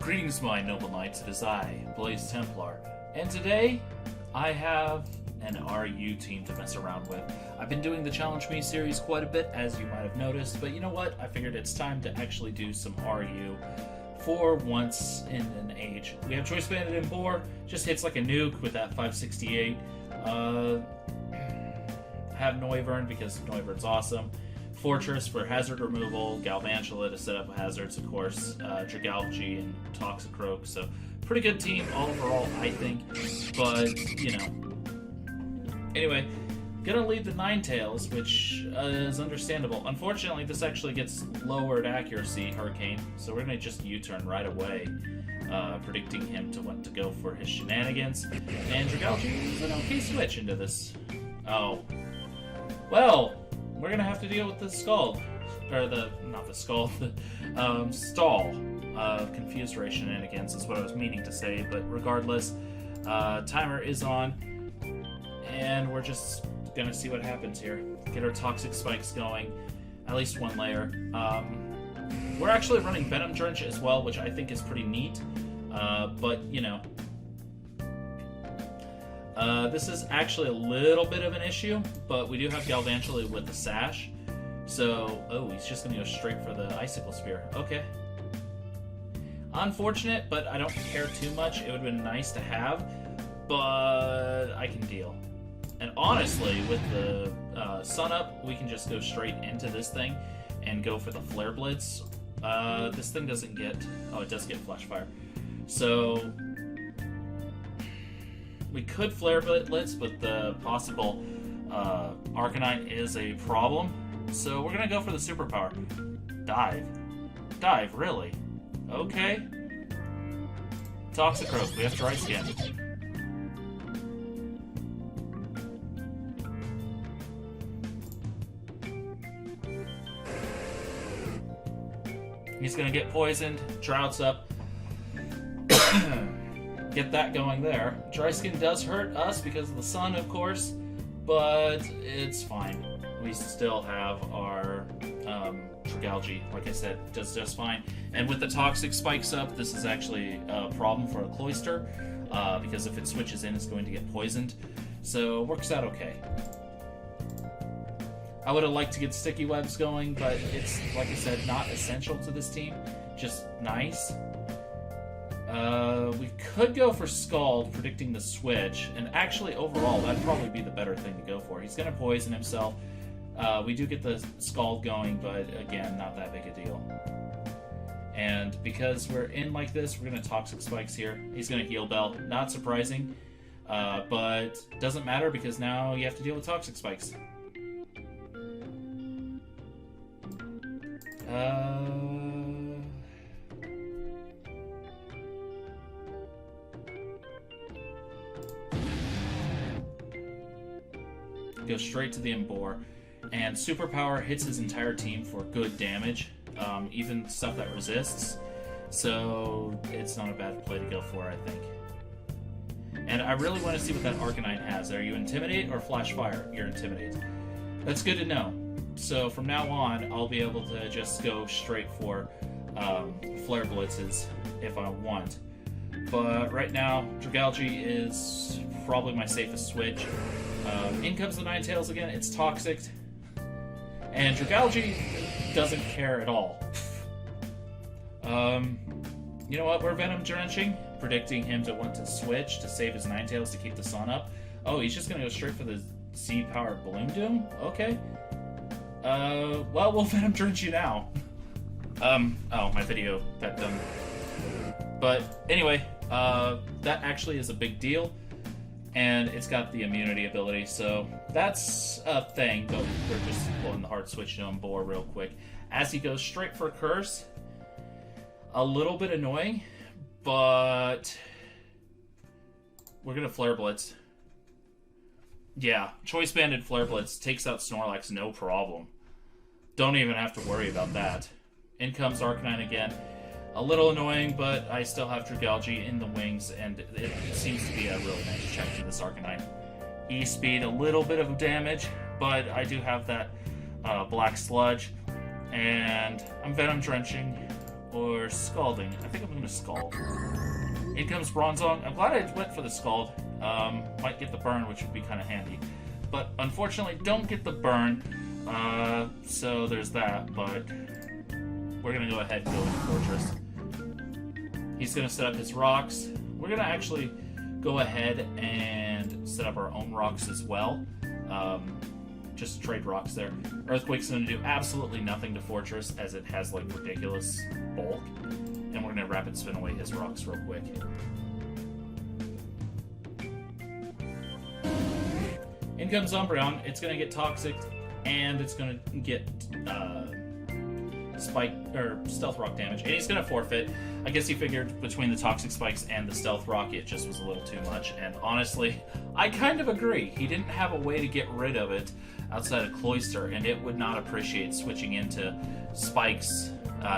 Greetings, my noble knights, it is I, Blaze Templar, and today I have an RU team to mess around with. I've been doing the Challenge Me series quite a bit, as you might have noticed, but you know what? I figured it's time to actually do some RU for once in an age. We have Choice Banded and Boar, just hits like a nuke with that 568. Have Noivern because Noivern's awesome. Fortress for hazard removal, Galvantula to set up hazards, of course, Dragalge and Toxicroak, so pretty good team overall, I think, but, you know. Anyway, gonna lead the Ninetales, which is understandable. Unfortunately, this actually gets lowered accuracy, Hurricane, so we're gonna just U-turn right away, predicting him to want to go for his shenanigans, and Dragalge is an okay switch into this. Oh. Well, we're gonna have to deal with the Scald, or not the Scald, the Stall. Confused Ray shenanigans is what I was meaning to say, but regardless, timer is on, and we're just gonna see what happens here. Get our Toxic Spikes going, at least one layer. We're actually running Venom Drench as well, which I think is pretty neat, but, you know, this is actually a little bit of an issue, but we do have Galvantula with the Sash. So, oh, he's just going to go straight for the Icicle Spear. Okay. Unfortunate, but I don't care too much. It would have been nice to have, but I can deal. And honestly, with the Sun Up, we can just go straight into this thing and go for the Flare Blitz. This thing doesn't get... Oh, it does get Flash Fire. So... we could Flare Blitz, but the possible Arcanine is a problem. So we're going to go for the Superpower. Dive. Dive, really? Okay. Toxicroak, we have Dry Skin. He's going to get poisoned. Drought's up. Get that going there. Dry Skin does hurt us because of the sun, of course, but it's fine. We still have our Dragalge, like I said, does just fine. And with the Toxic Spikes up, this is actually a problem for a Cloyster, because if it switches in, it's going to get poisoned. So, works out okay. I would have liked to get Sticky Webs going, but it's, like I said, not essential to this team. Just nice. We could go for Scald, predicting the switch, and actually, overall, that'd probably be the better thing to go for. He's going to poison himself. We do get the Scald going, but again, not that big a deal. And because we're in like this, we're going to Toxic Spikes here. He's going to Heal Bell. Not surprising, but doesn't matter because now you have to deal with Toxic Spikes. Go straight to the Embor, and Superpower hits his entire team for good damage, even stuff that resists, so it's not a bad play to go for, I think. And I really want to see what that Arcanine has. Are you Intimidate or Flash Fire? You're Intimidate. That's good to know. So from now on, I'll be able to just go straight for Flare Blitzes if I want. But right now, Dragalge is probably my safest switch. In comes the Ninetales again, it's Toxic. And Dragalge doesn't care at all. You know what, we're Venom Drenching, predicting him to want to switch to save his Ninetales to keep the sun up. Oh, he's just going to go straight for the Z-powered Balloon Doom? Okay. Well, we'll Venom Drench you now. Oh, my video got done. But anyway, that actually is a big deal. And it's got the immunity ability, so that's a thing, but we're just pulling the hard switch to Embor real quick. As he goes straight for Curse, a little bit annoying, but we're going to Flare Blitz. Yeah, Choice Banded Flare Blitz takes out Snorlax, no problem. Don't even have to worry about that. In comes Arcanine again. A little annoying, but I still have Dragalge in the wings, and it seems to be a really nice check for this Arcanine. E-Speed, a little bit of damage, but I do have that Black Sludge, and I'm Venom Drenching, or Scalding? I think I'm going to Scald. In comes Bronzong. I'm glad I went for the Scald. Might get the burn, which would be kind of handy. But unfortunately, don't get the burn. So there's that, but we're going to go ahead and go into Fortress. He's going to set up his rocks. We're going to actually go ahead and set up our own rocks as well. Just trade rocks there. Earthquake's going to do absolutely nothing to Fortress, as it has like ridiculous bulk. And we're going to rapid spin away his rocks real quick. In comes Umbreon. It's going to get Toxic, and it's going to get Spike or Stealth Rock damage, and he's going to forfeit. I guess he figured between the Toxic Spikes and the Stealth Rock, it just was a little too much. And honestly, I kind of agree. He didn't have a way to get rid of it outside of Cloyster, and it would not appreciate switching into Spikes,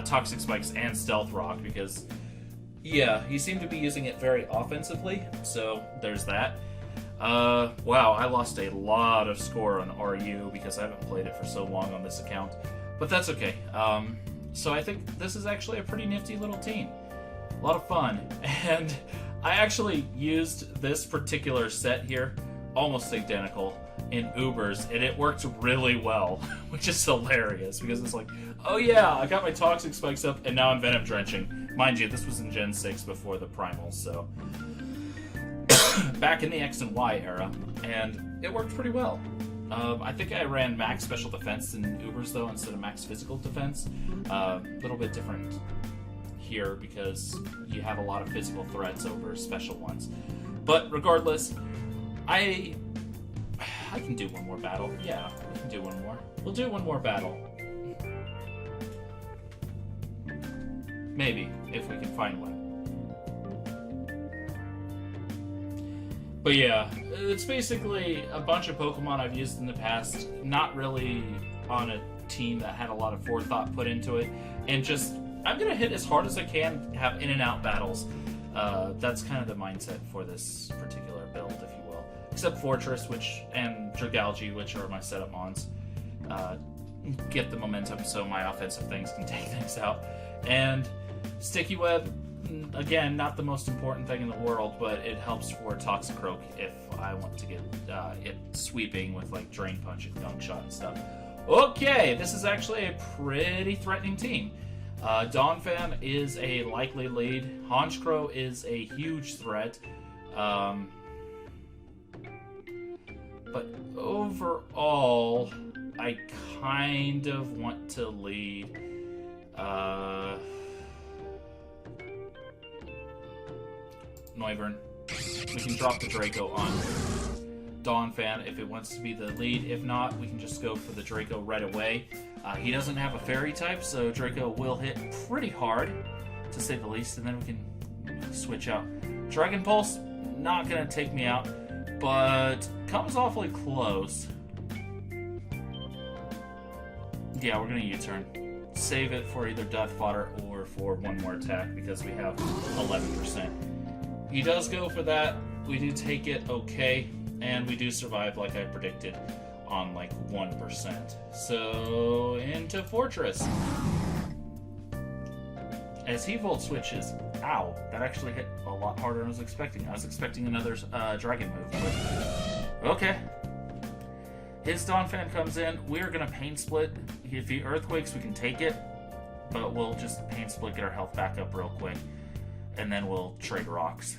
Toxic Spikes, and Stealth Rock because, yeah, he seemed to be using it very offensively. So there's that. Wow, I lost a lot of score on RU because I haven't played it for so long on this account. But that's okay. So I think this is actually a pretty nifty little team. A lot of fun. And I actually used this particular set here, almost identical, in Ubers, and it worked really well, which is hilarious because it's like, oh yeah, I got my Toxic Spikes up, and now I'm Venom Drenching. Mind you, this was in Gen 6 before the Primals, so back in the X and Y era, and it worked pretty well. I think I ran max special defense in Ubers, though, instead of max physical defense. A little bit different here because you have a lot of physical threats over special ones. But regardless, I can do one more battle. Yeah, we can do one more. We'll do one more battle. Maybe, if we can find one. But yeah, it's basically a bunch of Pokemon I've used in the past, not really on a team that had a lot of forethought put into it, and just, I'm going to hit as hard as I can, have in and out battles. That's kind of the mindset for this particular build, if you will. Except Fortress, and Dragalge, which are my setup mons, get the momentum so my offensive things can take things out. And Sticky Web, again, not the most important thing in the world, but it helps for Toxicroak if I want to get it sweeping with like Drain Punch and Gunk Shot and stuff. Okay, this is actually a pretty threatening team. Donphan is a likely lead. Honchkrow is a huge threat. But overall, I kind of want to lead. Noivern. We can drop the Draco on Donphan if it wants to be the lead. If not, we can just go for the Draco right away. He doesn't have a fairy type, so Draco will hit pretty hard, to say the least, and then we can switch out. Dragon Pulse, not going to take me out, but comes awfully close. Yeah, we're going to U-turn. Save it for either Death Fodder or for one more attack because we have 11%. He does go for that. We do take it okay, and we do survive like I predicted on like 1%. So into Fortress. As he Volt switches, ow, that actually hit a lot harder than I was expecting. I was expecting another dragon move, but okay. His Donphan comes in. We're going to Pain Split. If he Earthquakes, we can take it, but we'll just Pain Split, get our health back up real quick, and then we'll trade rocks.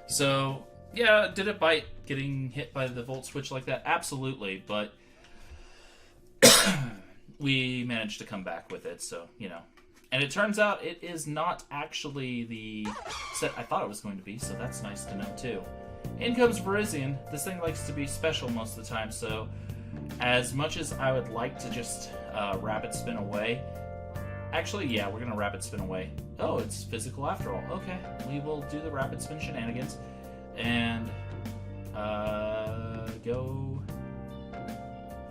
So, yeah, did it bite getting hit by the Volt Switch like that? Absolutely, but we managed to come back with it, so, you know. And it turns out it is not actually the set I thought it was going to be, so that's nice to know, too. In comes Virizion. This thing likes to be special most of the time, so as much as I would like to just rapid spin away, actually, yeah, we're going to rapid spin away. Oh, it's physical after all. Okay, we will do the rapid spin shenanigans and go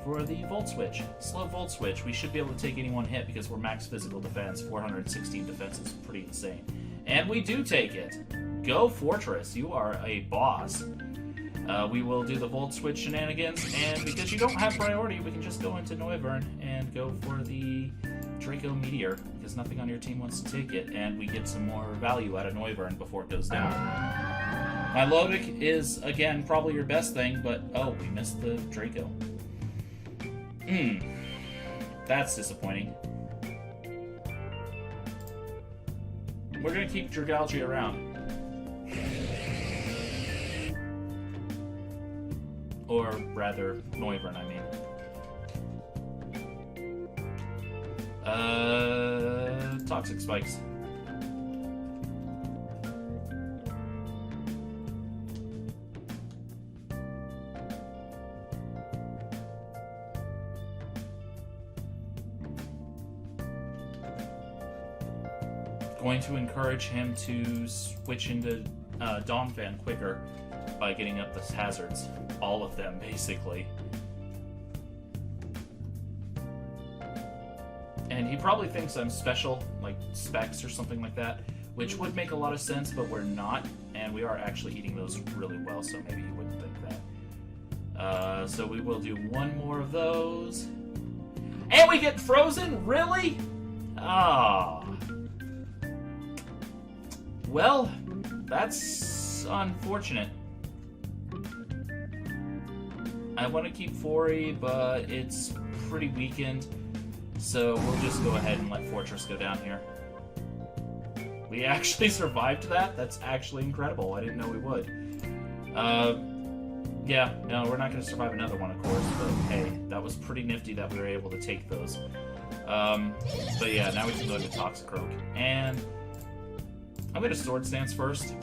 for the Volt Switch. Slow Volt Switch. We should be able to take any one hit because we're max physical defense. 416 defense is pretty insane. And we do take it. Go Fortress. You are a boss. We will do the Volt Switch shenanigans, and because you don't have priority, we can just go into Noivern and go for the Draco Meteor, because nothing on your team wants to take it, and we get some more value out of Noivern before it goes down. My Lodic is, again, probably your best thing, but oh, we missed the Draco. That's disappointing. We're going to keep Dragalge around. Or rather, Noivern, I mean. Toxic Spikes. Going to encourage him to switch into Donphan quicker by getting up the hazards. All of them, basically. And he probably thinks I'm special, like specs or something like that, which would make a lot of sense, but we're not, and we are actually eating those really well, so maybe he wouldn't think that. So we will do one more of those. And we get frozen? Really? Ah. Well, that's unfortunate. I want to keep Fori, but it's pretty weakened, so we'll just go ahead and let Fortress go down here. We actually survived that? That's actually incredible. I didn't know we would. Yeah, no, we're not going to survive another one, of course, but hey, that was pretty nifty that we were able to take those. But yeah, now we can go into Toxicroak. And I'm going to Sword Stance first.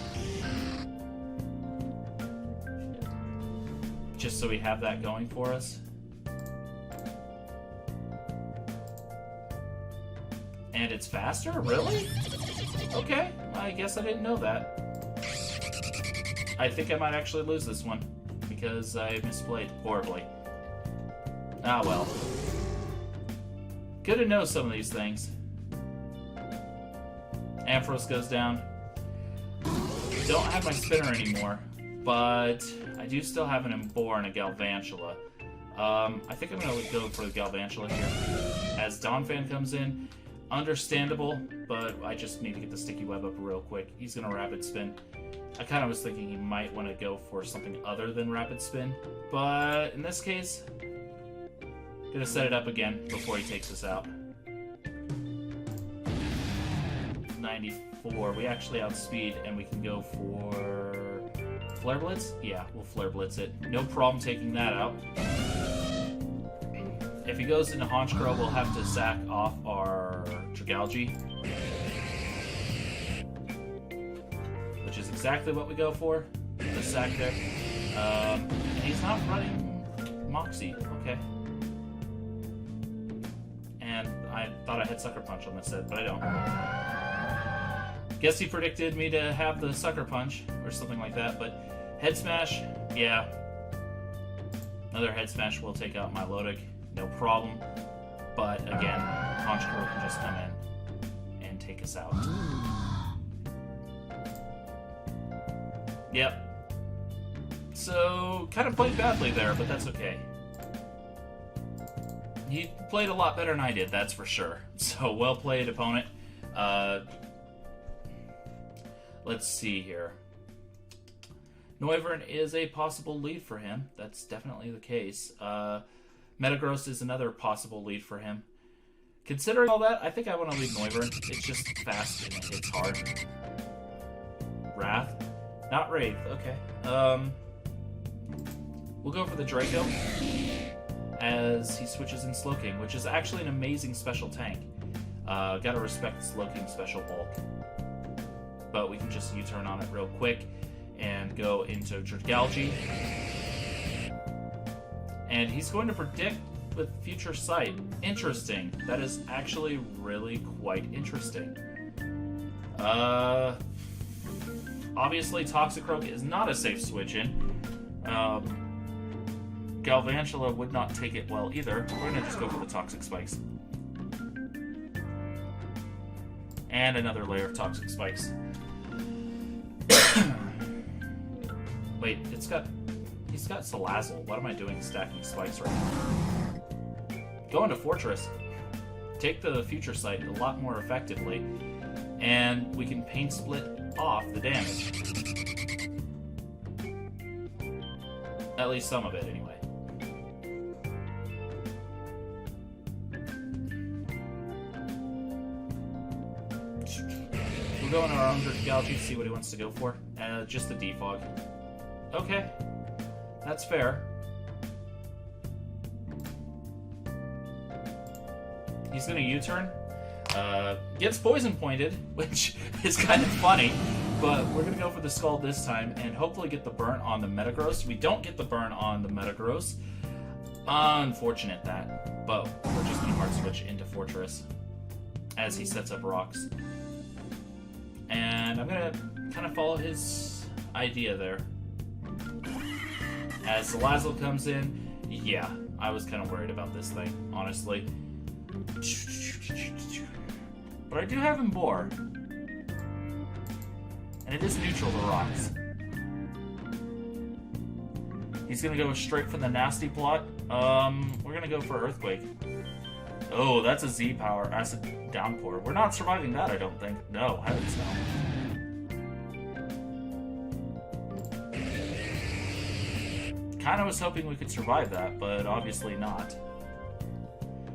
Just so we have that going for us. And it's faster? Really? Okay, I guess I didn't know that. I think I might actually lose this one, because I misplayed horribly. Ah well. Good to know some of these things. Ampharos goes down. Don't have my spinner anymore, but I do still have an Embor and a Galvantula. I think I'm going to go for the Galvantula here. As Donphan comes in, understandable, but I just need to get the Sticky Web up real quick. He's going to Rapid Spin. I kind of was thinking he might want to go for something other than Rapid Spin, but in this case, I'm going to set it up again before he takes us out. 94. We actually outspeed, and we can go for Flare Blitz? Yeah, we'll Flare Blitz it. No problem taking that out. If he goes into Honchkrow, we'll have to sack off our Dragalge, which is exactly what we go for. The sack there. And he's not running Moxie, okay. And I thought I had Sucker Punch on this set, but I don't. Guess he predicted me to have the Sucker Punch, or something like that, but Head Smash, yeah. Another Head Smash will take out my Lodic, no problem. But again, Honchkrow can just come in and take us out. Yep. So, kind of played badly there, but that's okay. He played a lot better than I did, that's for sure. So, well played, opponent. Let's see here. Noivern is a possible lead for him. That's definitely the case. Metagross is another possible lead for him. Considering all that, I think I want to lead Noivern. It's just fast and it hits hard. Wrath? Not Wraith, okay. We'll go for the Draco as he switches in Slowking, which is actually an amazing special tank. Gotta respect Slowking's special bulk. But we can just U-turn on it real quick and go into Dragalge. And he's going to predict with Future Sight. Interesting. That is actually really quite interesting. Obviously, Toxicroak is not a safe switch-in. Galvantula would not take it well either. We're going to just go for the Toxic Spikes. And another layer of Toxic Spikes. Wait, it's got He's got Salazzle. What am I doing stacking spikes right now? Go into Fortress. Take the Future Sight a lot more effectively. And we can Pain Split off the damage. At least some of it, anyway. We'll go into our own Galaxy to see what he wants to go for. Just the Defog. Okay. That's fair. He's gonna U-turn. Gets poison pointed, which is kind of funny. But we're gonna go for the Scald this time and hopefully get the burn on the Metagross. We don't get the burn on the Metagross. Unfortunate that. But we're just gonna hard switch into Fortress as he sets up rocks. And I'm gonna kind of follow his idea there. As Salazzle comes in, yeah, I was kind of worried about this thing, honestly. But I do have Embore. And it is neutral to rocks. He's gonna go straight for the nasty plot. We're gonna go for Earthquake. Oh, that's a Z power. Acid Downpour. We're not surviving that, I don't think. No, heavens no. Kinda was hoping we could survive that, but obviously not.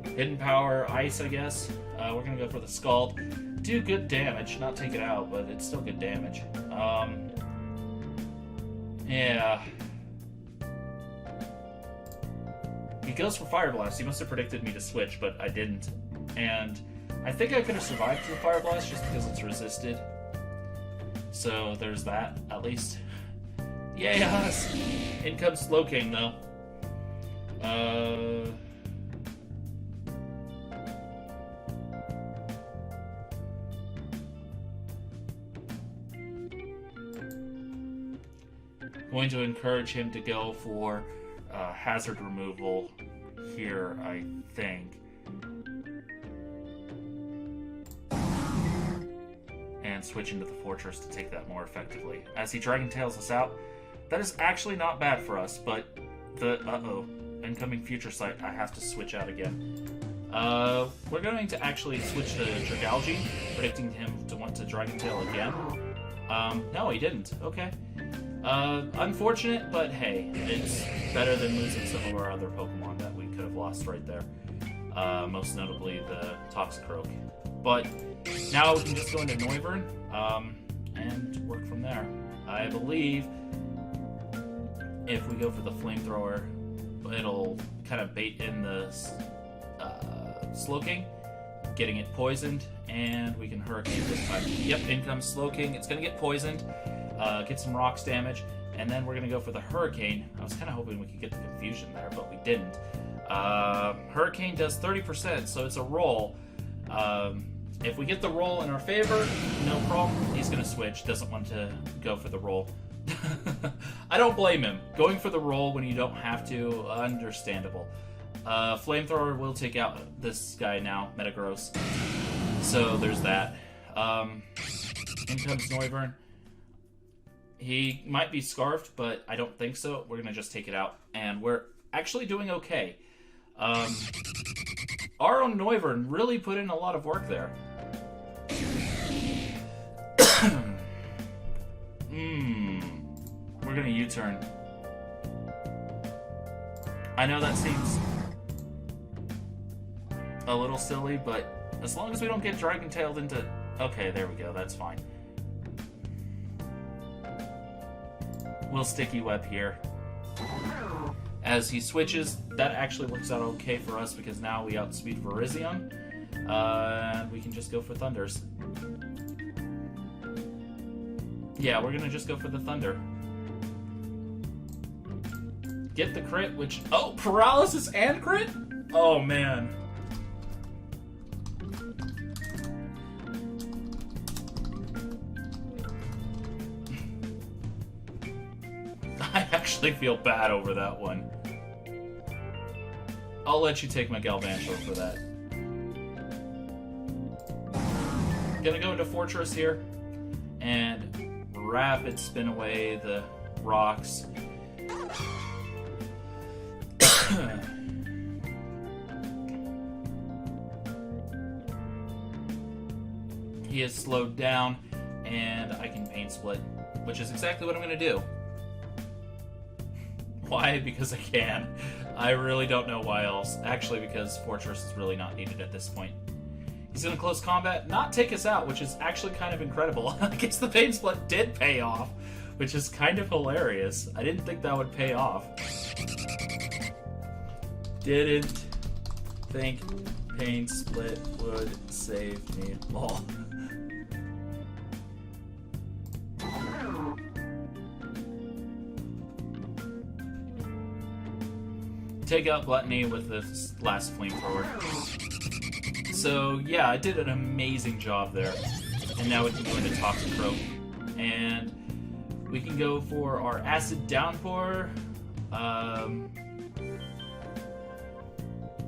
Hidden Power, Ice, I guess. We're gonna go for the Scald. Do good damage, not take it out, but it's still good damage. Yeah. He goes for Fire Blast. He must have predicted me to switch, but I didn't. And I think I could have survived the Fire Blast just because it's resisted. So there's that, at least. Yes! In comes Slowking, though. Going to encourage him to go for hazard removal here, I think. And switch into the Fortress to take that more effectively. As he Dragon Tails us out, that is actually not bad for us, but the incoming Future Sight, I have to switch out again. We're going to actually switch to Dragalge, predicting him to want to Dragon Tail again. No, he didn't. Okay. Unfortunate, but hey, it's better than losing some of our other Pokemon that we could have lost right there. Most notably the Toxicroak. But now we can just go into Noivern, and work from there. I believe if we go for the Flamethrower, it'll kind of bait in the Slowking, getting it poisoned, and we can Hurricane this time. Yep, in comes Slowking. It's going to get poisoned. Get some rocks damage, and then we're going to go for the Hurricane. I was kind of hoping we could get the Confusion there, but we didn't. Hurricane does 30%, so it's a roll. If we get the roll in our favor, no problem. He's going to switch. Doesn't want to go for the roll. I don't blame him. Going for the roll when you don't have to, understandable. Flamethrower will take out this guy now, Metagross. So there's that. In comes Noivern. He might be Scarfed, but I don't think so. We're going to just take it out, and we're actually doing okay. Our own Noivern really put in a lot of work there. We're going to U-turn. I know that seems a little silly, but as long as we don't get Dragon-tailed into... Okay, there we go. That's fine. We'll Sticky Web here. As he switches, that actually works out okay for us because now we outspeed Virizion. We can just go for Thunders. Yeah, we're gonna just go for the Thunder. Get the crit, which... Oh, Paralysis and crit? Oh, man. I actually feel bad over that one. I'll let you take my Galvantula for that. Gonna go into Fortress here and rapid spin away the rocks. He is slowed down, and I can Pain Split, which is exactly what I'm going to do. Why? Because I can. I really don't know why else. Actually, because Fortress is really not needed at this point. He's in a close combat, not take us out, which is actually kind of incredible. I guess the Pain Split did pay off, which is kind of hilarious. I didn't think that would pay off. Didn't think Pain Split would save me. Lol. Take out Gluttony with this last flamethrower. So yeah, I did an amazing job there. And now we can go into Toxic Croak. And we can go for our Acid Downpour.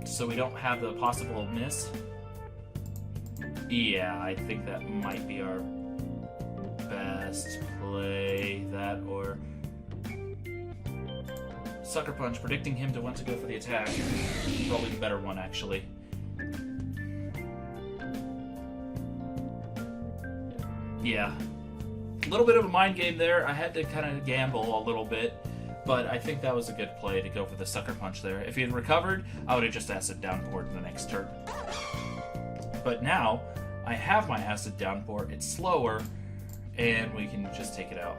So we don't have the possible miss. Yeah, I think that might be our best play. That or Sucker Punch, predicting him to want to go for the attack. Probably the better one, actually. Yeah. A little bit of a mind game there. I had to kind of gamble a little bit, but I think that was a good play to go for the Sucker Punch there. If he had recovered, I would have just Acid Downpour the next turn. But now, I have my Acid Downpour. It's slower, and we can just take it out.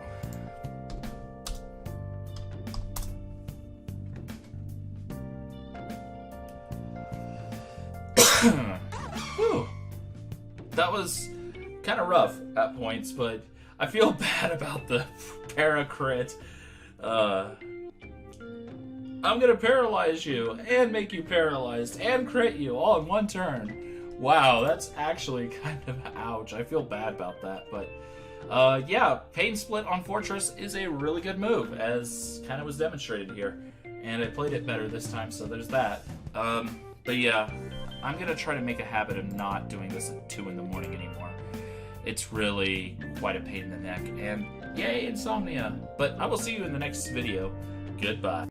Whew. That was kind of rough at points, but I feel bad about the para-crit. I'm gonna paralyze you, and make you paralyzed, and crit you all in one turn. Wow, that's actually kind of ouch. I feel bad about that, but yeah, Pain Split on Fortress is a really good move, as kind of was demonstrated here. And I played it better this time, so there's that. But yeah, I'm gonna try to make a habit of not doing this at 2 in the morning anymore. It's really quite a pain in the neck, and yay, insomnia. But I will see you in the next video. Goodbye.